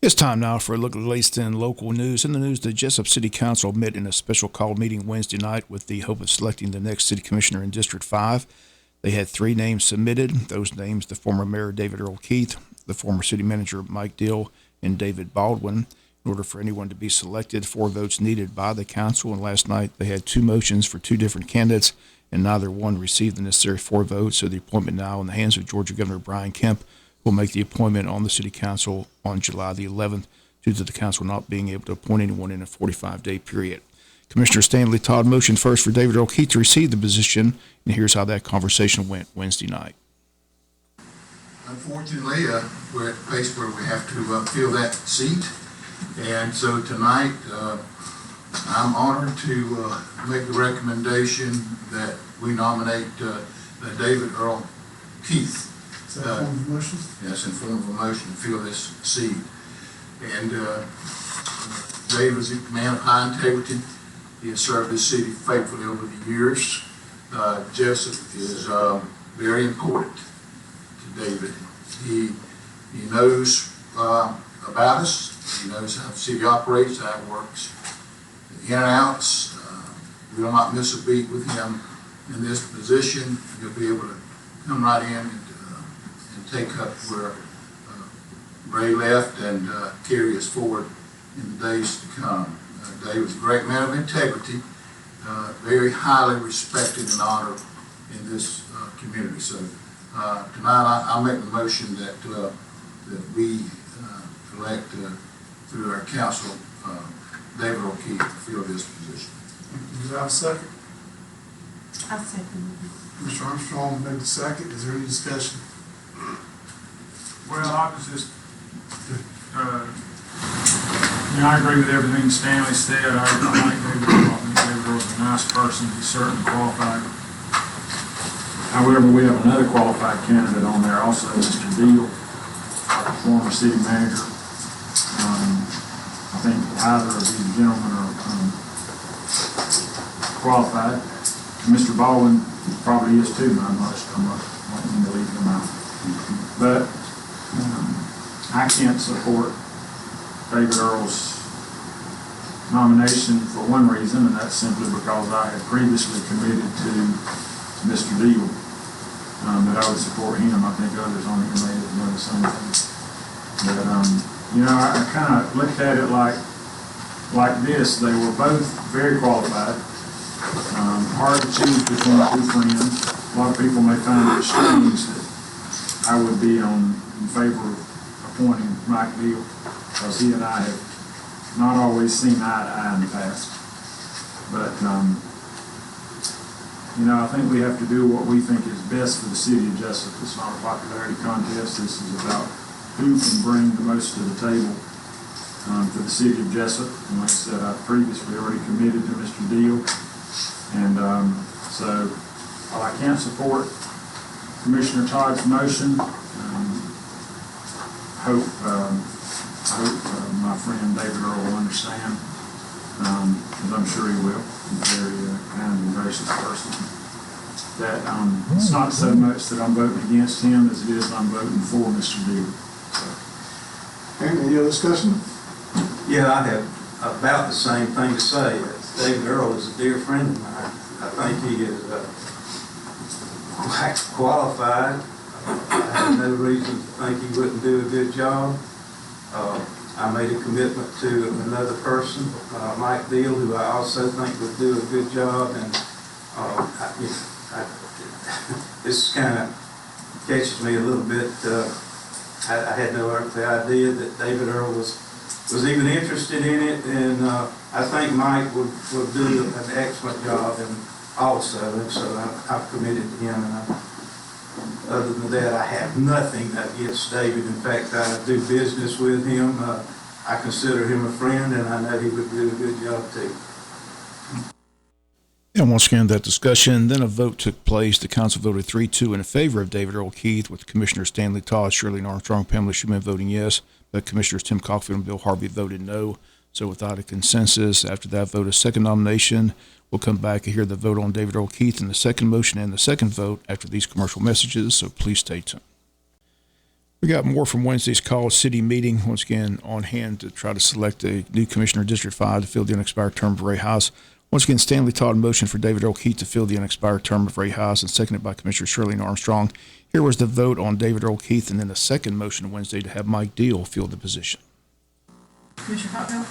It's time now for a look at the latest in local news. In the news, the Jesup City Council met in a special call meeting Wednesday night with the hope of selecting the next city commissioner in District 5. They had 3 names submitted. Those names, the former mayor David Earl Keith, the former city manager Mike Dill, and David Baldwin. In order for anyone to be selected, 4 votes needed by the council, and last night they had 2 motions for 2 different candidates, and neither one received the necessary 4 votes, so the appointment now in the hands of Georgia Governor Brian Kemp, will make the appointment on the city council on July the 11th, due to the council not being able to appoint anyone in a 45-day period. Commissioner Stanley Todd motioned first for David Earl Keith to receive the position, and here's how that conversation went Wednesday night. Unfortunately, we're at a place where we have to fill that seat, and so tonight I'm honored to make a recommendation that we nominate David Earl Keith. Is that in form of a motion? Yes, in form of a motion to fill this seat. And David is a man of high integrity. He has served this city faithfully over the years. Jesup is very important to David. He knows about us. He knows how the city operates, how it works, the in and outs. We will not miss a beat with him in this position. He'll be able to come right in and take up where Ray left and carry us forward in the days to come. David's a great man of integrity, very highly respected and honored in this community. So tonight I'll make the motion that we elect through our council David Earl Keith to fill this position. Do I have a second? I'll second. Mr. Armstrong made the second. Is there any discussion? Well, I was just, I agree with everything Stanley said. I like David Earl. I think David Earl's a nice person. He's certainly qualified. However, we have another qualified candidate on there also, Mr. Deal, our former city manager. I think either of these gentlemen are qualified. Mr. Baldwin probably is too, but I'm not wanting to leave him out. But I can't support David Earl's nomination for one reason, and that's simply because I had previously committed to Mr. Deal that I would support him. I think others on the committee have done the same thing. But I kind of looked at it like this. They were both very qualified. Hard to choose between 2 friends. A lot of people may find it strange that I would be in favor of appointing Mike Deal, because he and I have not always seen eye to eye in the past. But, I think we have to do what we think is best for the city of Jesup. It's not a popularity contest. This is about who can bring the most to the table for the city of Jesup. And like I said, I previously already committed to Mr. Deal. And so while I can't support Commissioner Todd's motion, I hope my friend David Earl will understand, because I'm sure he will. He's a very kind and gracious person. That it's not so much that I'm voting against him as it is I'm voting for Mr. Deal. So. Any other discussion? Yeah, I have about the same thing to say. David Earl is a dear friend of mine. I think he is qualified. I have no reason to think he wouldn't do a good job. I made a commitment to another person, Mike Deal, who I also think would do a good job. And this kind of catches me a little bit. I had no earthly idea that David Earl was even interested in it, and I think Mike would do an excellent job, and so I've committed to him. And other than that, I have nothing against David. In fact, I do business with him. I consider him a friend, and I know he would do a good job too. And once again, that discussion, then a vote took place. The council voted 3-2 in favor of David Earl Keith, with Commissioners Stanley Todd, Shirley Armstrong, Pamela Schumann voting yes, but Commissioners Tim Cockfield and Bill Harvey voted no. So without a consensus, after that vote, a second nomination. We'll come back and hear the vote on David Earl Keith in the second motion and the second vote after these commercial messages, so please stay tuned. We got more from Wednesday's call city meeting. Once again, on hand to try to select a new commissioner of District 5 to fill the unexpired term of Ray House. Once again, Stanley Todd motion for David Earl Keith to fill the unexpired term of Ray House, and seconded by Commissioner Shirley Armstrong. Here was the vote on David Earl Keith, and then the second motion Wednesday to have Mike Deal fill the position. Commissioner Cottrell?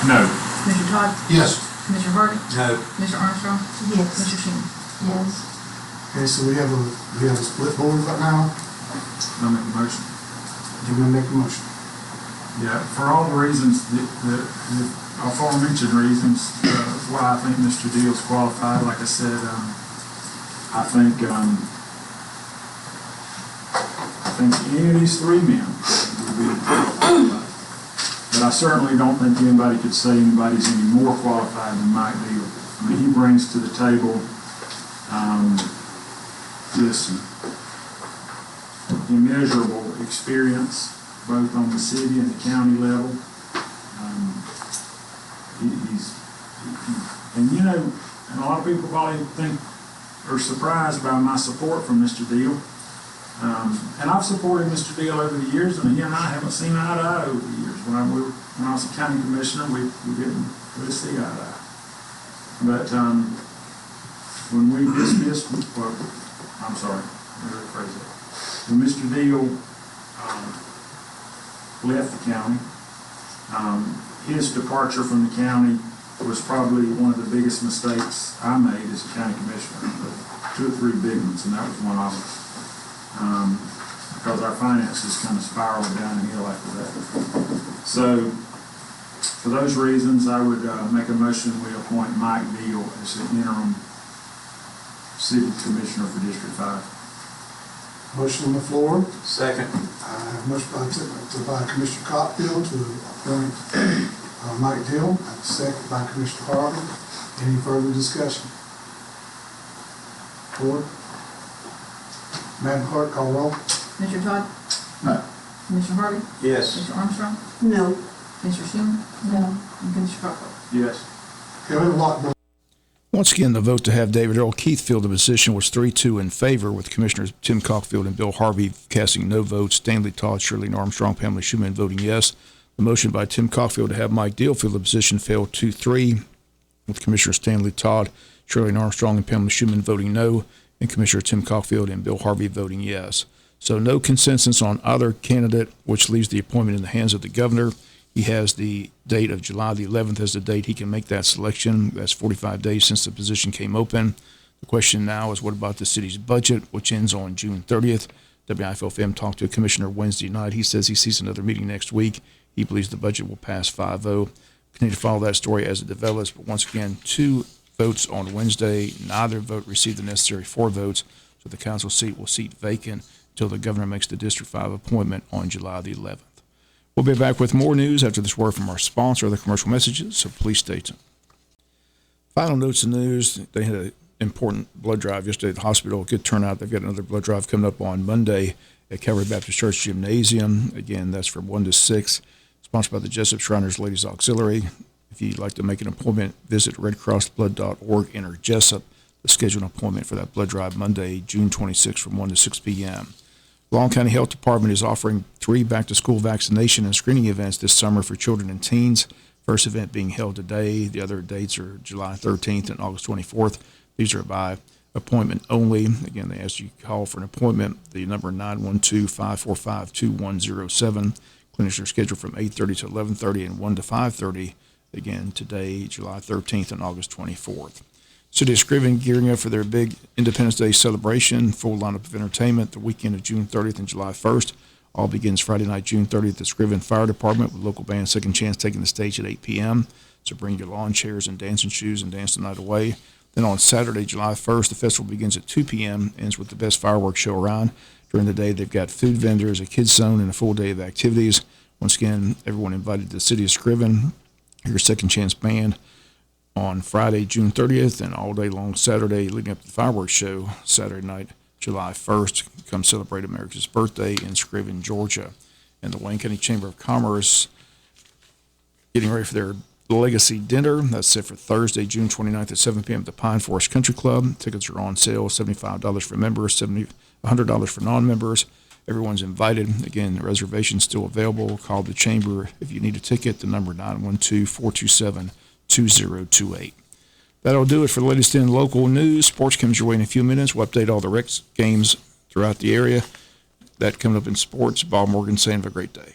No. Commissioner Todd? Yes. Commissioner Harvey? No. Commissioner Armstrong? Yes. Commissioner Sheen? Yes. Okay, so we have a split board right now. I'll make a motion. You're gonna make a motion. Yeah, for all the reasons, the aforementioned reasons, why I think Mr. Deal's qualified, like I said, I think any of these three men would be qualified. But I certainly don't think anybody could say anybody's any more qualified than Mike Deal. I mean, he brings to the table, this immeasurable experience, both on the city and the county level. And you know, and a lot of people probably think are surprised by my support for Mr. Deal. And I've supported Mr. Deal over the years, and he and I haven't seen eye to eye over the years. When I was a county commissioner, we didn't really see eye to eye. But when we dismissed, I'm sorry, let me rephrase that. When Mr. Deal left the county, his departure from the county was probably one of the biggest mistakes I made as a county commissioner. Two or three big ones, and that was one of them. Because our finances kind of spiraled downhill after that. So, for those reasons, I would make a motion we appoint Mike Deal as the interim city commissioner for District 5. Motion on the floor. Second. Motion by Commissioner Cotfield to appoint Mike Deal, and second by Commissioner Harvey. Any further discussion? Board? Madam Clerk, call roll. Commissioner Todd? No. Commissioner Harvey? Yes. Commissioner Armstrong? No. Commissioner Sheen? No. And Commissioner Cottrell? Yes. Okay, we have a lot more. Once again, the vote to have David Earl Keith fill the position was 3-2 in favor, with Commissioners Tim Cockfield and Bill Harvey casting no votes, Stanley Todd, Shirley Armstrong, Pamela Schumann voting yes. The motion by Tim Cockfield to have Mike Deal fill the position failed 2-3, with Commissioner Stanley Todd, Shirley Armstrong, and Pamela Schumann voting no, and Commissioner Tim Cockfield and Bill Harvey voting yes. So no consensus on either candidate, which leaves the appointment in the hands of the governor. He has the date of July the 11th as the date he can make that selection. That's 45 days since the position came open. The question now is, what about the city's budget, which ends on June 30th? WIFO-FM talked to a commissioner Wednesday night. He says he sees another meeting next week. He believes the budget will pass 5-0. Continue to follow that story as it develops. But once again, 2 votes on Wednesday. Neither vote received the necessary 4 votes, so the council seat will seat vacant until the governor makes the District 5 appointment on July the 11th. We'll be back with more news after this word from our sponsor, other commercial messages, so please stay tuned. Final notes of news. They had an important blood drive yesterday at the hospital. Good turnout. They've got another blood drive coming up on Monday at Calvary Baptist Church Gymnasium. Again, that's from 1 to 6, sponsored by the Jesup Shriners Ladies Auxiliary. If you'd like to make an appointment, visit redcrossblood.org, enter Jesup to schedule an appointment for that blood drive Monday, June 26th from 1 to 6 p.m. Long County Health Department is offering 3 back-to-school vaccination and screening events this summer for children and teens. First event being held today. The other dates are July 13th and August 24th. These are by appointment only. Again, they ask you to call for an appointment. The number 912-545-2107. Clinics are scheduled from 8:30 to 11:30 and 1 to 5:30. Again, today, July 13th and August 24th. City of Scriven gearing up for their big Independence Day celebration. Full lineup of entertainment the weekend of June 30th and July 1st. All begins Friday night, June 30th at the Scriven Fire Department, with local band Second Chance taking the stage at 8 p.m. So bring your lawn chairs and dancing shoes and dance the night away. Then on Saturday, July 1st, the festival begins at 2 p.m., ends with the best fireworks show around. During the day, they've got food vendors, a kids zone, and a full day of activities. Once again, everyone invited to the City of Scriven, your Second Chance band, on Friday, June 30th, and all day long Saturday leading up to the fireworks show, Saturday night, July 1st. Come celebrate America's birthday in Scriven, Georgia. And the Wayne County Chamber of Commerce getting ready for their Legacy Dinner. That's set for Thursday, June 29th at 7 p.m. at the Pine Forest Country Club. Tickets are on sale, $75 for members, $100 for non-members. Everyone's invited. Again, the reservation's still available. Call the chamber if you need a ticket. The number 912-427-2028. That'll do it for the latest in local news. Sports comes your way in a few minutes. We'll update all the Rex games throughout the area. That coming up in sports. Bob Morgan saying have a great day.